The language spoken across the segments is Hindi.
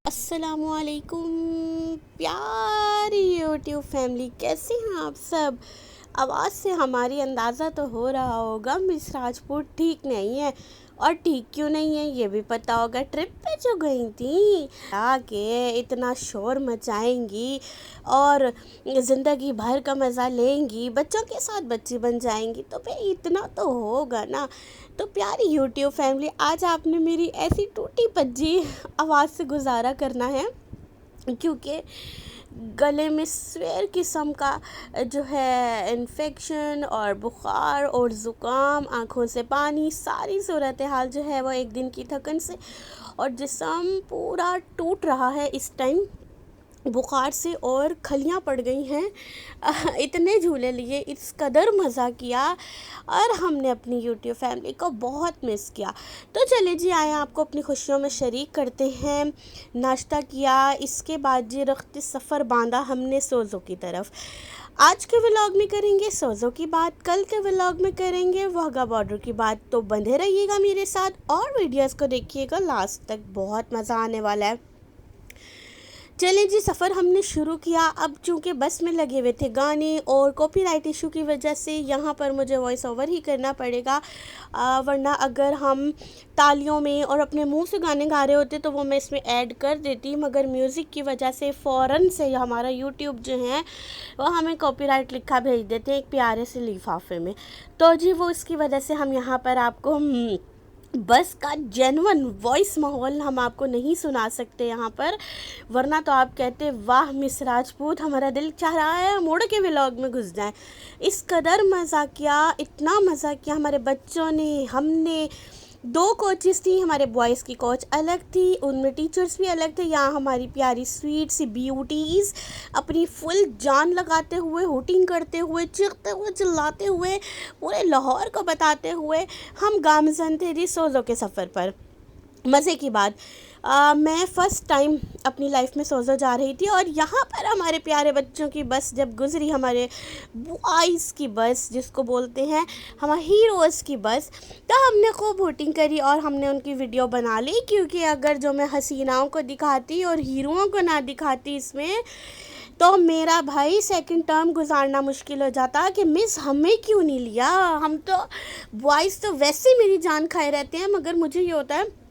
अस्सलामुअलैकुम प्यारी यूट्यूब फैमिली, कैसे हैं आप सब। आवाज़ से हमारी अंदाज़ा तो हो रहा होगा मिस राजपूत ठीक नहीं है। और ठीक क्यों नहीं है ये भी पता होगा। ट्रिप पे जो गई थी आके इतना शोर मचाएंगी और ज़िंदगी भर का मज़ा लेंगी, बच्चों के साथ बच्ची बन जाएंगी, तो भाई इतना तो होगा ना। तो प्यारी यूट्यूब फैमिली, आज आपने मेरी ऐसी टूटी पज्जी आवाज़ से गुजारा करना है क्योंकि गले में स्वेर किस्म का जो है इन्फेक्शन और बुखार और ज़ुकाम, आँखों से पानी, सारी सूरत हाल जो है वो एक दिन की थकन से और जिस्म पूरा टूट रहा है इस टाइम बुखार से और खलियाँ पड़ गई हैं। इतने झूले लिए, इस कदर मज़ा किया और हमने अपनी यूट्यूब फैमिली को बहुत मिस किया। तो चले जी आए आपको अपनी खुशियों में शरीक करते हैं। नाश्ता किया, इसके बाद जी रख्त सफ़र बांधा हमने सोज़ो की तरफ। आज के व्लॉग में करेंगे सोज़ो की बात, कल के व्लॉग में करेंगे वाघा बॉर्डर की बात। तो बंधे रहिएगा मेरे साथ और वीडियोस को देखिएगा लास्ट तक, बहुत मज़ा आने वाला है। चलें जी, सफ़र हमने शुरू किया। अब चूँकि बस में लगे हुए थे गाने और कॉपीराइट इशू की वजह से यहाँ पर मुझे वॉइस ओवर ही करना पड़ेगा, वरना अगर हम तालियों में और अपने मुंह से गाने गा रहे होते तो वो मैं इसमें ऐड कर देती, मगर म्यूज़िक की वजह से फ़ौरन से हमारा यूट्यूब जो है वो हमें कॉपीराइट लिखा भेज देते हैं एक प्यारे से लिफाफे में। तो जी वो इसकी वजह से हम यहाँ पर आपको बस का जेन्युइन वॉइस माहौल हम आपको नहीं सुना सकते यहाँ पर, वरना तो आप कहते वाह मिस राजपूत, हमारा दिल चाह रहा है मुड़ के व्लॉग में घुस जाएं। इस कदर मज़ा किया, इतना मज़ा किया हमारे बच्चों ने, हमने। दो कोचेस थी, हमारे बॉयज़ की कोच अलग थी, उनमें टीचर्स भी अलग थे। यहाँ हमारी प्यारी स्वीट सी ब्यूटीज़ अपनी फुल जान लगाते हुए, हुटिंग करते हुए, चीखते हुए, चिल्लाते हुए, पूरे लाहौर को बताते हुए हम गामज़न थे जी सोज़ो के सफ़र पर। मज़े की बात, मैं फ़र्स्ट टाइम अपनी लाइफ में सोज़ो जा रही थी और यहाँ पर हमारे प्यारे बच्चों की बस जब गुज़री, हमारे बॉयज़ की बस जिसको बोलते हैं हमारे हीरोज़ की बस, तो हमने खूब वोटिंग करी और हमने उनकी वीडियो बना ली। क्योंकि अगर जो मैं हसीनाओं को दिखाती और हीरोओं को ना दिखाती इसमें, तो मेरा भाई सेकंड टर्म गुजारना मुश्किल हो जाता कि मिस हमें क्यों नहीं लिया। हम तो बॉयज़ तो वैसे मेरी जान खाए रहते हैं, मगर मुझे ये होता है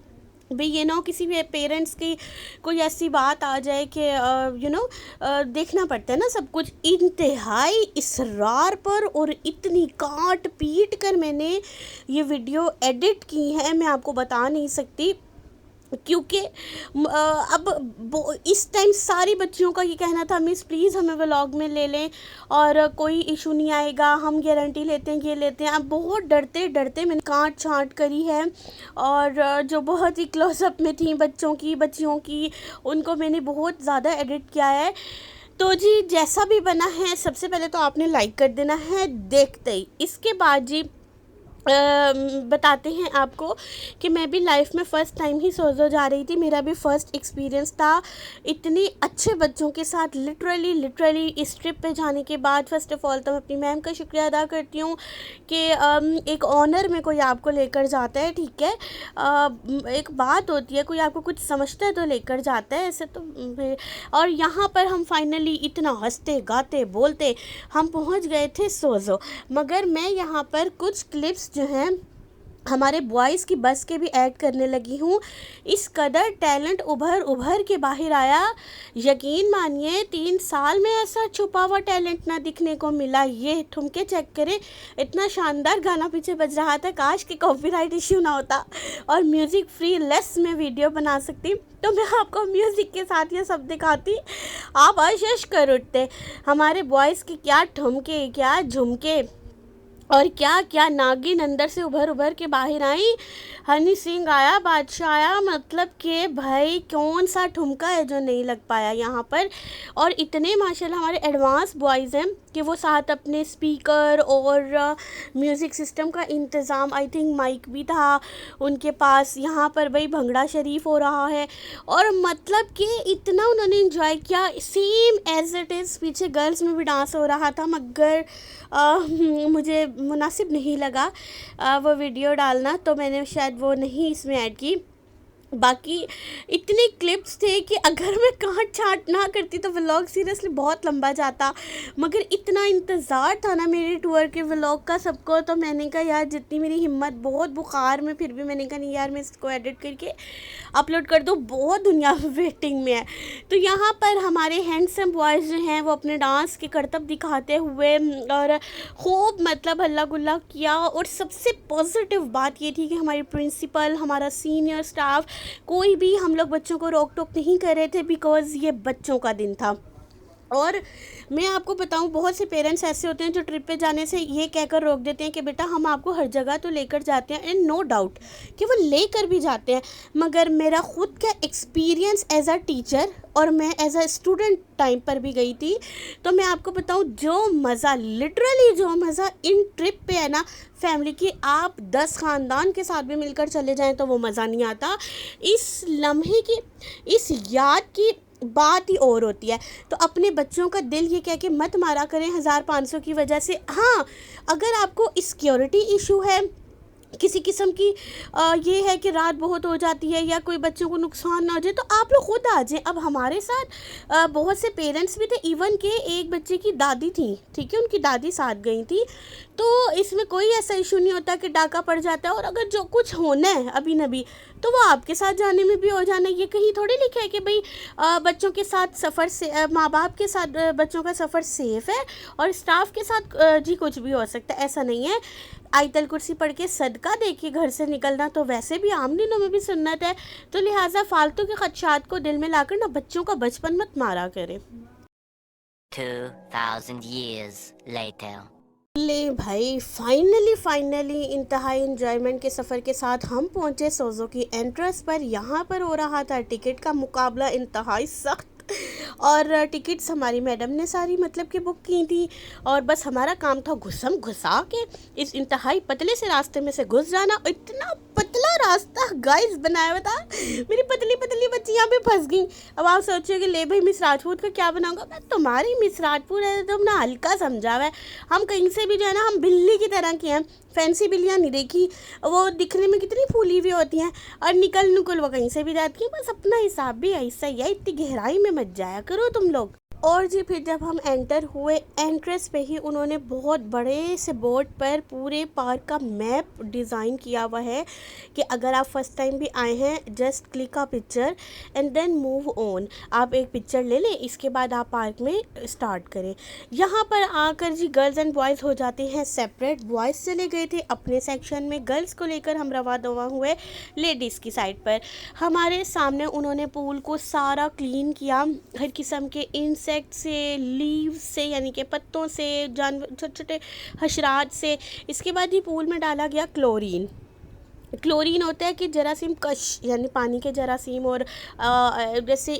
भाई ये ना किसी भी पेरेंट्स की कोई ऐसी बात आ जाए कि देखना पड़ता है ना सब कुछ। इंतहाई इसरार पर और इतनी काट पीट कर मैंने ये वीडियो एडिट की है, मैं आपको बता नहीं सकती। क्योंकि अब इस टाइम सारी बच्चियों का ये कहना था मिस प्लीज़ हमें व्लॉग में ले लें और कोई इशू नहीं आएगा, हम गारंटी लेते हैं, ये लेते हैं। अब बहुत डरते डरते मैंने काट छाँट करी है और जो बहुत ही क्लोजअप में थी बच्चियों की उनको मैंने बहुत ज़्यादा एडिट किया है। तो जी जैसा भी बना है, सबसे पहले तो आपने लाइक कर देना है देखते ही। इसके बाद जी बताते हैं आपको कि मैं भी लाइफ में फ़र्स्ट टाइम ही सोज़ो जा रही थी, मेरा भी फ़र्स्ट एक्सपीरियंस था इतने अच्छे बच्चों के साथ। लिटरली इस ट्रिप पे जाने के बाद फ़र्स्ट ऑफ़ ऑल तो मैं अपनी मैम का शुक्रिया अदा करती हूँ कि एक ऑनर में कोई आपको लेकर जाता है, ठीक है। एक बात होती है कोई आपको कुछ समझता है तो लेकर जाता है, ऐसे तो। और यहाँ पर हम फाइनली इतना हंसते गाते बोलते हम पहुँच गए थे सोज़ो। मगर मैं यहाँ पर कुछ क्लिप्स जो हैं हमारे बॉयज़ की बस के भी ऐड करने लगी हूँ। इस कदर टैलेंट उभर के बाहर आया, यकीन मानिए 3 साल में ऐसा छुपा हुआ टैलेंट ना दिखने को मिला। ये ठुमके चेक करें, इतना शानदार गाना पीछे बज रहा था, काश कि कॉपीराइट इश्यू ना होता और म्यूज़िक फ्री लेस में वीडियो बना सकती तो मैं आपको म्यूज़िक के साथ ये सब दिखाती, आप आशीष कर उठते। हमारे बॉयज़ के क्या ठुमके, क्या झुमके और क्या क्या नागिन अंदर से उभर उभर के बाहर आई। हनी सिंह आया, बादशाह आया, मतलब कि भाई कौन सा ठुमका है जो नहीं लग पाया यहाँ पर। और इतने माशाल्लाह हमारे एडवांस बॉयज़ हैं कि वो साथ अपने स्पीकर और म्यूज़िक सिस्टम का इंतज़ाम, आई थिंक माइक भी था उनके पास। यहाँ पर भाई भंगड़ा शरीफ हो रहा है और मतलब कि इतना उन्होंने इन्जॉय किया, सेम एज इट इज़। पीछे गर्ल्स में भी डांस हो रहा था, मगर मुझे मुनासिब नहीं लगा वो वीडियो डालना, तो मैंने शायद वो नहीं इसमें ऐड की। बाकी इतने क्लिप्स थे कि अगर मैं काट छाट ना करती तो व्लॉग सीरियसली बहुत लंबा जाता, मगर इतना इंतज़ार था ना मेरे टूर के व्लॉग का सबको, तो मैंने कहा यार जितनी मेरी हिम्मत, बहुत बुखार में फिर भी मैंने कहा नहीं यार मैं इसको एडिट करके अपलोड कर दूँ, बहुत दुनिया वेटिंग में है। तो यहाँ पर हमारे हैंडसम बॉयज़ जो हैं वो अपने डांस के करतब दिखाते हुए और खूब मतलब हल्ला गुल्ला किया। और सबसे पॉजिटिव बात ये थी कि हमारी प्रिंसिपल, हमारा सीनियर स्टाफ, कोई भी हम लोग बच्चों को रोक टोक नहीं कर रहे थे, बिकॉज़ ये बच्चों का दिन था। और मैं आपको बताऊं, बहुत से पेरेंट्स ऐसे होते हैं जो ट्रिप पे जाने से ये कहकर रोक देते हैं कि बेटा हम आपको हर जगह तो लेकर जाते हैं, एंड नो डाउट कि वो लेकर भी जाते हैं, मगर मेरा ख़ुद का एक्सपीरियंस एज अ टीचर और मैं एज अ स्टूडेंट टाइम पर भी गई थी, तो मैं आपको बताऊं जो मज़ा, लिटरली जो मज़ा इन ट्रिप पे है ना फैमिली की, आप 10 ख़ानदान के साथ भी मिलकर चले जाएं तो वो मज़ा नहीं आता। इस लम्हे की, इस याद की बात ही और होती है। तो अपने बच्चों का दिल ये कह के मत मारा करें 1500 की वजह से। हाँ, अगर आपको सिक्योरिटी इशू है, किसी किस्म की ये है कि रात बहुत हो जाती है या कोई बच्चों को नुकसान ना हो जाए, तो आप लोग खुद आ जाएं। अब हमारे साथ बहुत से पेरेंट्स भी थे, इवन के एक बच्चे की दादी थी, ठीक है, उनकी दादी साथ गई थी, तो इसमें कोई ऐसा इशू नहीं होता कि डाका पड़ जाता है। और अगर जो कुछ होना है अभी नबी, तो वो आपके साथ जाने में भी हो जाना। ये कहीं थोड़ी लिखा है कि भाई बच्चों के साथ सफ़र से, माँ बाप के साथ बच्चों का सफ़र सेफ़ है और स्टाफ के साथ जी कुछ भी हो सकता है, ऐसा नहीं है। आयतल कुर्सी पढ़ के सदका दे के घर से निकलना तो वैसे भी आम दिनों में भी सुन्नत है। तो लिहाजा फालतू के खदशात को दिल में लाकर ना बच्चों का बचपन मत मारा करें। 2000 years later. ले भाई फाइनली इंतहाई एंजॉयमेंट के सफ़र के साथ हम पहुंचे सोजो की एंट्रेंस पर। यहाँ पर हो रहा था टिकट का मुकाबला इंतहाई सख्त, और टिकट्स हमारी मैडम ने सारी मतलब कि बुक की थी, और बस हमारा काम था घुसम घुसा के इस इंतहाई पतले से रास्ते में से घुस जाना। इतना पतला रास्ता गाइस बनाया हुआ था, मेरी पतली पतली बच्ची यहाँ पे फंस गई। अब आप सोचिए ले भाई मिस राजपूत का क्या बनाऊंगा मैं, तुम्हारी मिस राजपूत है तो ना हल्का समझा हुआ है। हम कहीं से भी जो है ना, हम बिल्ली की तरह की हैं, फैंसी बिल्लियाँ नहीं देखी, वो दिखने में कितनी फूली हुई होती हैं और निकल नुकल वो कहीं से भी जाती हैं। बस अपना हिसाब भी ऐसा ही है, इतनी गहराई में मत जाया करो तुम लोग। और जी फिर जब हम एंटर हुए, एंट्रेंस पे ही उन्होंने बहुत बड़े से बोर्ड पर पूरे पार्क का मैप डिज़ाइन किया हुआ है कि अगर आप फर्स्ट टाइम भी आए हैं, just click a picture and then move on. आप एक पिक्चर ले लें, इसके बाद आप पार्क में स्टार्ट करें। यहाँ पर आकर जी गर्ल्स एंड बॉयज़ हो जाते हैं सेपरेट। बॉयज़ चले गए थे अपने सेक्शन में, गर्ल्स को लेकर हम रवा दवा हुए लेडीज़ की साइड पर। हमारे सामने उन्होंने पूल को सारा क्लीन किया, हर किस्म के इंसेक्ट से, लीव से यानी कि पत्तों से, जानवर छोटे छोटे हशरात से। इसके बाद ही पूल में डाला गया क्लोरीन। क्लोरीन होता है कि जरासीम कश, यानी पानी के जरासीम, और जैसे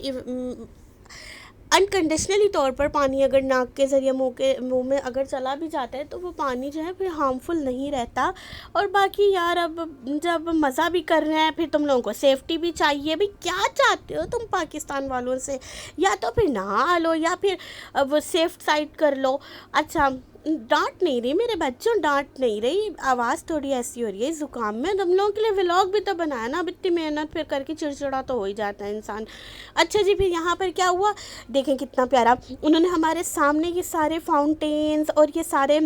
अनकंडीशनली तौर पर पानी अगर नाक के ज़रिए मुंह में अगर चला भी जाता है तो वो पानी जो है फिर हार्मफुल नहीं रहता। और बाकी यार अब जब मज़ा भी कर रहे हैं, फिर तुम लोगों को सेफ्टी भी चाहिए। भाई क्या चाहते हो तुम पाकिस्तान वालों से, या तो फिर नहा लो या फिर अब सेफ साइड कर लो। अच्छा, डांट नहीं रही मेरे बच्चों, डांट नहीं रही, आवाज़ थोड़ी ऐसी हो रही है ज़ुकाम में। तुम लोगों के लिए व्लॉग भी तो बनाया ना, अब इतनी मेहनत फिर करके चिड़चिड़ा तो हो ही जाता है इंसान। अच्छा जी, फिर यहाँ पर क्या हुआ देखें, कितना प्यारा उन्होंने हमारे सामने ये सारे फाउंटेन्स और ये सारे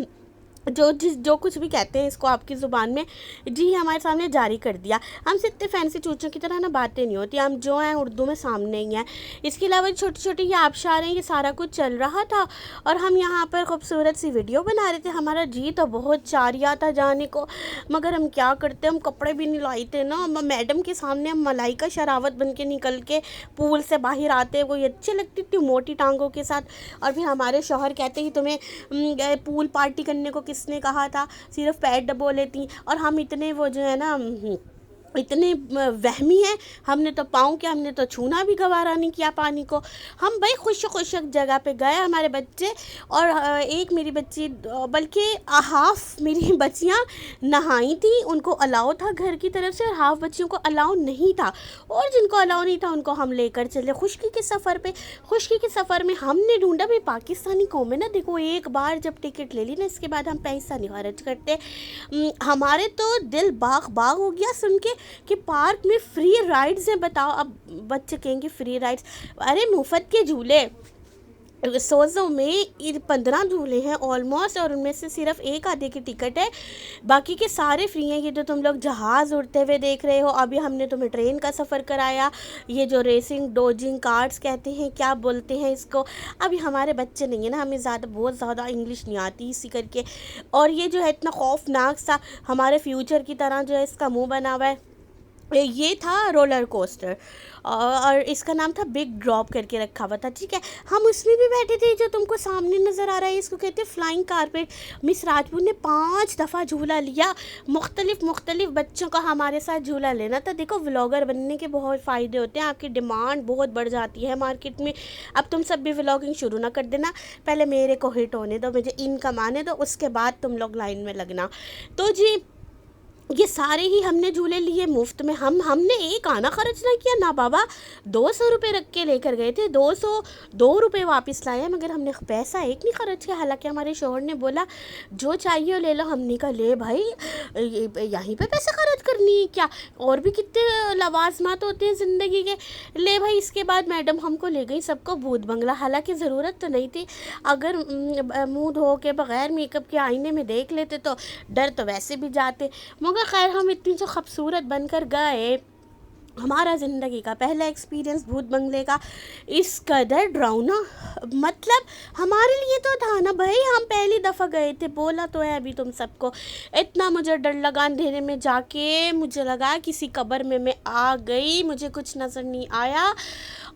जो कुछ भी कहते हैं इसको आपकी ज़ुबान में, जी हमारे सामने जारी कर दिया। हमसे इतने फैंसी चूचों की तरह ना बातें नहीं होती, हम जो हैं उर्दू में सामने ही हैं। इसके अलावा छोटी छोटी ये आबशार हैं, ये सारा कुछ चल रहा था और हम यहाँ पर खूबसूरत सी वीडियो बना रहे थे। हमारा जी तो बहुत चाह रहा था जाने को, मगर हम क्या करते, हम कपड़े भी नहीं लाए थे ना। मैडम के सामने हम मलाइका शरावत बन के निकल के पूल से बाहर आते, वो अच्छी लगती थी मोटी टांगों के साथ। और फिर हमारे शौहर कहते कि तुम्हें पूल पार्टी करने को किसने कहा था, सिर्फ पैट डब्बो लेती। और हम इतने वो जो है ना इतने वहमी हैं, हमने तो पाँव के हमने तो छूना भी गवारा नहीं किया पानी को। हम भाई खुश जगह पे गए हमारे बच्चे, और एक मेरी बच्ची बल्कि हाफ मेरी बच्चियां नहाई थी, उनको अलाउ था घर की तरफ से, और हाफ बच्चियों को अलाउ नहीं था। और जिनको अलाउ नहीं था उनको हम लेकर चले खुशकी के सफ़र पे। खुशकी के सफ़र में हमने ढूंढा भाई पाकिस्तानी कौम है ना, देखो एक बार जब टिकट ले ली ना इसके बाद हम पैसा नहीं खर्च करते। हमारे तो दिल बाग बाग हो गया सुन के कि पार्क में फ्री राइड्स हैं। बताओ, अब बच्चे कहेंगे फ्री राइड्स, अरे मुफ्त के झूले। 100 में 15 झूले हैं ऑलमोस्ट, और उनमें से सिर्फ एक आधे की टिकट है, बाकी के सारे फ्री हैं। ये जो तुम लोग जहाज़ उड़ते हुए देख रहे हो, अभी हमने तुम्हें ट्रेन का सफ़र कराया, ये जो रेसिंग डोजिंग कार्ड्स कहते हैं, क्या बोलते हैं इसको, अभी हमारे बच्चे नहीं है ना, हमें बहुत ज़्यादा इंग्लिश नहीं आती इसी करके। और ये जो है इतना खौफनाक सा हमारे फ्यूचर की तरह जो है इसका मुँह बना हुआ है, ये था रोलर कोस्टर, और इसका नाम था बिग ड्रॉप करके रखा हुआ था, ठीक है। हम उसमें भी बैठे थे, जो तुमको सामने नज़र आ रहा है इसको कहते हैं फ्लाइंग कारपेट। मिस राजपूत ने 5 दफ़ा झूला लिया, मुख्तलिफ बच्चों का हमारे साथ झूला लेना था। देखो व्लॉगर बनने के बहुत फ़ायदे होते हैं, आपकी डिमांड बहुत बढ़ जाती है मार्केट में। अब तुम सब भी व्लॉगिंग शुरू ना कर देना, पहले मेरे को हिट होने दो, मुझे इनकम आने दो, उसके बाद तुम लोग लाइन में लगना। तो जी ये सारे ही हमने झूले लिए मुफ्त में, हमने एक आना खर्च ना किया ना बाबा। 200 रुपये रख के लेकर गए थे, 202 रुपये वापस लाए हैं, मगर हमने पैसा एक नहीं खर्च किया। हालांकि हमारे शोहर ने बोला जो चाहिए ले लो, हमने कहा ले भाई यहीं पे पैसे खर्च करनी है क्या, और भी कितने लवाजमात होते हैं ज़िंदगी के, ले भाई। इसके बाद मैडम हमको ले गई सबको भूत बंगला, हालांकि ज़रूरत तो नहीं थी, अगर मुँह धो के बग़ैर मेकअप के आईने में देख लेते तो डर तो वैसे भी जाते, मगर खैर हम इतनी जो खूबसूरत बनकर गए। हमारा ज़िंदगी का पहला एक्सपीरियंस भूत बंगले का, इस कदर डरावना, मतलब हमारे लिए तो था ना भाई, हम पहली दफ़ा गए थे, बोला तो है अभी तुम सबको। इतना मुझे डर लगा अंधेरे में जाके, मुझे लगा किसी कब्र में मैं आ गई, मुझे कुछ नज़र नहीं आया,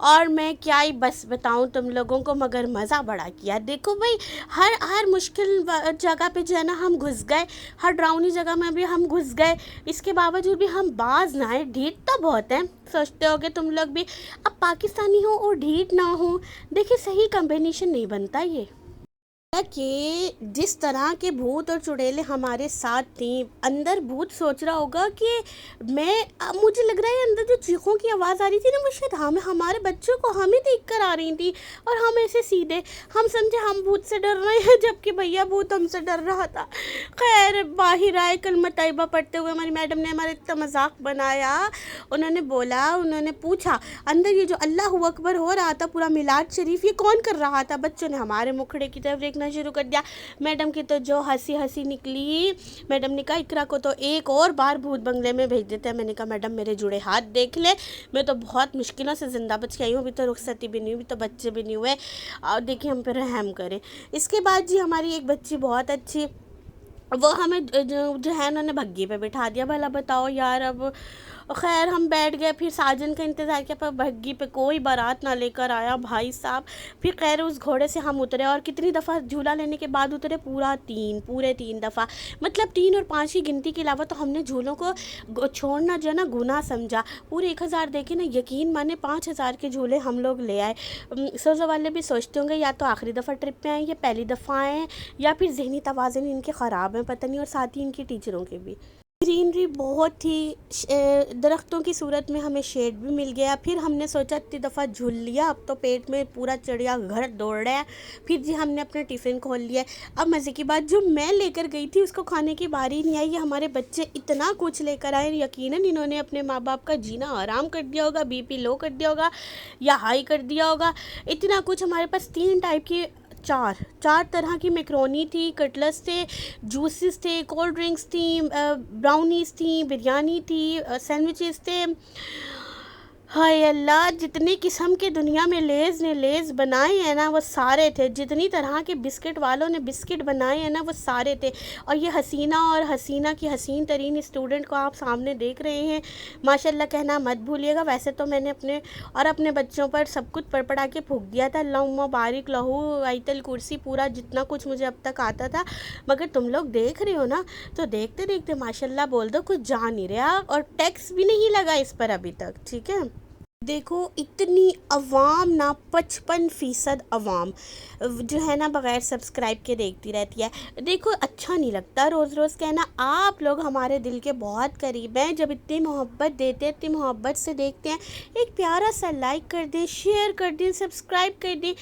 और मैं क्या ही बस बताऊं तुम लोगों को, मगर मज़ा बड़ा किया। देखो भाई हर मुश्किल जगह पे जो है ना हम घुस गए, हर डरावनी जगह में भी हम घुस गए, इसके बावजूद भी हम बाज ना आए। ढीठ तो बहुत है, सोचते होगे तुम लोग भी, अब पाकिस्तानी हो और ढीठ ना हो, देखिए सही कॉम्बिनेशन नहीं बनता ये। कि जिस तरह के भूत और चुड़ैलें हमारे साथ थी, अंदर भूत सोच रहा होगा कि मुझे लग रहा है अंदर जो चीखों की आवाज़ आ रही थी ना, वो शायद हमारे बच्चों को हमें देख कर आ रही थी, और हम ऐसे सीधे हम समझे हम भूत से डर रहे हैं, जबकि भैया भूत हमसे डर रहा था। खैर बाहर आए, कलमा तैयबा पढ़ते हुए हमारी मैडम ने हमारा इतना मजाक बनाया, उन्होंने पूछा अंदर ये जो अल्लाह अकबर हो रहा था पूरा मिलाद शरीफ, ये कौन कर रहा था। बच्चों ने हमारे मुखड़े की तरफ देखना शुरू कर दिया। मैडम की तो जो हंसी निकली, मैडम ने कहा इकरा को तो एक और बार भूत बंगले में भेज देते हैं। मैंने कहा मैडम मेरे जुड़े हाथ देख ले, मैं तो बहुत मुश्किलों से ज़िंदा बच के आई हूँ, अभी तो रुखसती भी नहीं हुई, तो बच्चे भी नहीं हुए, और देखिए हम पे रहम करें। इसके बाद जी हमारी एक बच्ची बहुत अच्छी, वो हमें जो है उन्होंने भग्गी पे बिठा दिया। भला बताओ यार, अब खैर हम बैठ गए, फिर साजन का इंतज़ार किया, पर भग्गी पे कोई बारात ना लेकर आया भाई साहब। फिर खैर उस घोड़े से हम उतरे, और कितनी दफ़ा झूला लेने के बाद उतरे, पूरे 3 दफ़ा, मतलब 3 और 5 की गिनती के अलावा। तो हमने झूलों को छोड़ना जो है ना गुनाह समझा। पूरे 1000 देखे ना, यकीन माने 5000 के झूले हम लोग ले आए। सोचने वाले भी सोचते होंगे या तो आखिरी दफ़ा ट्रिप पे आए, या पहली दफ़ा आए, या फिर ज़हनी तवाज़ुन इनके ख़राब हैं, पता नहीं, और साथ ही इनकी टीचरों के भी। ग्रीनरी बहुत थी, दरख्तों की सूरत में हमें शेड भी मिल गया। फिर हमने सोचा इतनी दफ़ा झूल लिया, अब तो पेट में पूरा चिड़िया घर दौड़ रहा है। फिर जी हमने अपना टिफ़िन खोल लिया। अब मज़े की बात, जो मैं लेकर गई थी उसको खाने की बारी नहीं आई। ये हमारे बच्चे इतना कुछ लेकर आए, यकीनन इन्होंने अपने माँ बाप का जीना आराम कर दिया होगा, बीपी लो कर दिया होगा या हाई कर दिया होगा। इतना कुछ हमारे पास 3 टाइप की चार तरह की मैक्रोनी थी, कटलेट्स थे, जूसेस थे, कोल्ड ड्रिंक्स थी, ब्राउनीज़ थी, बिरयानी थी, सैंडविचेस थे, हाय अल्लाह, जितनी किस्म के दुनिया में लेज़ ने लेज़ बनाए हैं ना वो सारे थे, जितनी तरह के बिस्किट वालों ने बिस्किट बनाए हैं ना वो सारे थे। और ये हसीना और हसीना की हसीन तरीन स्टूडेंट को आप सामने देख रहे हैं, माशाल्लाह कहना मत भूलिएगा। वैसे तो मैंने अपने बच्चों पर सब कुछ पढ़ पढ़ा के फूँक दिया था, अल्लाहुम्मा बारिक लहू आयतल कुर्सी पूरा जितना कुछ मुझे अब तक आता था। मगर तुम लोग देख रहे हो ना, तो देखते देखते माशाल्लाह बोल दो, कुछ जा नहीं रहा और टैक्स भी नहीं लगा इस पर अभी तक। ठीक है, देखो इतनी अवाम ना 55% अवाम जो है ना बग़ैर सब्सक्राइब के देखती रहती है। देखो अच्छा नहीं लगता रोज़ रोज़ कहना। आप लोग हमारे दिल के बहुत करीब हैं, जब इतनी मोहब्बत देते हैं, इतनी मोहब्बत से देखते हैं, एक प्यारा सा लाइक कर दें, शेयर कर दें, सब्सक्राइब कर दें,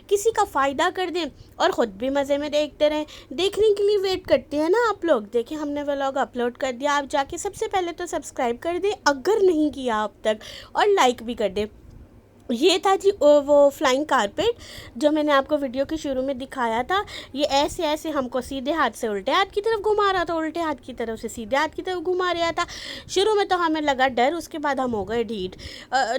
किसी का फ़ायदा कर दें और ख़ुद भी मज़े में देखते रहें। देखने के लिए वेट करते हैं ना आप लोग। देखिए हमने व्लॉग अपलोड कर दिया, आप जाके सबसे पहले तो सब्सक्राइब कर दें अगर नहीं किया अब तक, और लाइक भी कर दे। ये था जी वो फ्लाइंग कारपेट जो मैंने आपको वीडियो के शुरू में दिखाया था। ये ऐसे ऐसे हमको सीधे हाथ से उल्टे हाथ की तरफ घुमा रहा था, उल्टे हाथ की तरफ से सीधे हाथ की तरफ घुमा रहा था। शुरू में तो हमें लगा डर, उसके बाद हम हो गए ढीठ।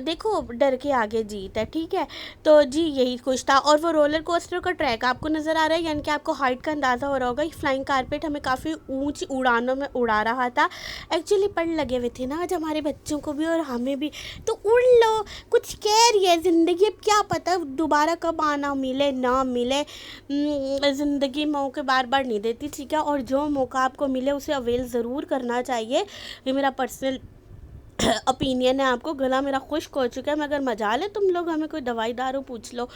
देखो डर के आगे जीत है। ठीक है, तो जी यही कुछ था। और वो रोलर कोस्टर का ट्रैक आपको नज़र आ रहा है, यानी कि आपको हाइट का अंदाज़ा हो रहा होगा। फ्लाइंग कारपेट हमें काफ़ी ऊँची उड़ानों में उड़ा रहा था। एक्चुअली पढ़ लगे हुए थे ना आज हमारे बच्चों को भी और हमें भी, तो उड़ लो, कुछ कह रही है ज़िंदगी। अब क्या पता दोबारा कब आना मिले ना मिले, ज़िंदगी मौके बार बार नहीं देती। ठीक है, और जो मौका आपको मिले उसे अवेल ज़रूर करना चाहिए। ये मेरा पर्सनल ओपिनियन है। आपको गला मेरा खुश्क हो चुका है, मगर मजाल है तुम लोग हमें कोई दवाई दारू पूछ लो।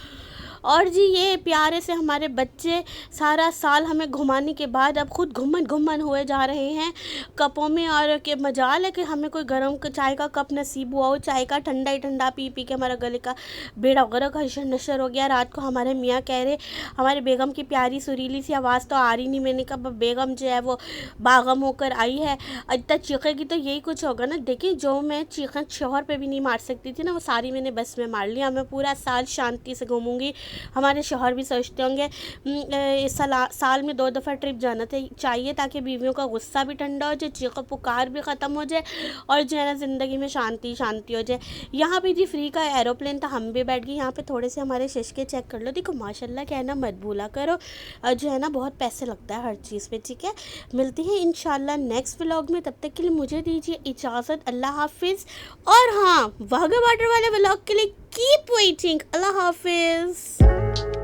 और जी ये प्यारे से हमारे बच्चे सारा साल हमें घुमाने के बाद अब खुद घुमन हुए जा रहे हैं कपों में। और के मजाल है कि हमें कोई गर्म चाय का कप नसीब हुआ हो, चाय का ठंडा ही ठंडा पी पी के हमारा गले का बेड़ा गर्क हशर नशर हो गया। रात को हमारे मियाँ कह रहे, हमारे बेगम की प्यारी सुरीली सी आवाज़ तो आ रही नहीं। मैंने कहा बेगम जो है वो बागम होकर आई है, इतना चीखेगी तो यही कुछ होगा ना। देखिए जो मैं चीखें शोहर पे भी नहीं मार सकती थी ना, वो सारी मैंने बस में मार लिया। मैं पूरा साल शांति से घूमूंगी। हमारे शोहर भी सोचते होंगे इस साल में 2 दफ़ा ट्रिप जाना चाहिए ताकि बीवियों का गुस्सा भी ठंडा हो जाए, चीख पुकार भी ख़त्म हो जाए और जो है ना ज़िंदगी में शांति हो जाए। यहाँ पे जी फ्री का एरोप्लेन था, हम भी बैठ गए। यहाँ पे थोड़े से हमारे शशके चेक कर लो। देखो माशाल्लाह कहना मत भूला करो, जो है ना बहुत पैसे लगता है हर चीज़ पे। ठीक है, मिलती है इंशाल्लाह नेक्स्ट व्लॉग में। तब तक के लिए मुझे दीजिए इजाज़त। अल्लाह हाफिज़। और हाँ, वाघा बॉर्डर वाले व्लॉग के लिए कीप वेटिंग। अल्लाह हाफिज़।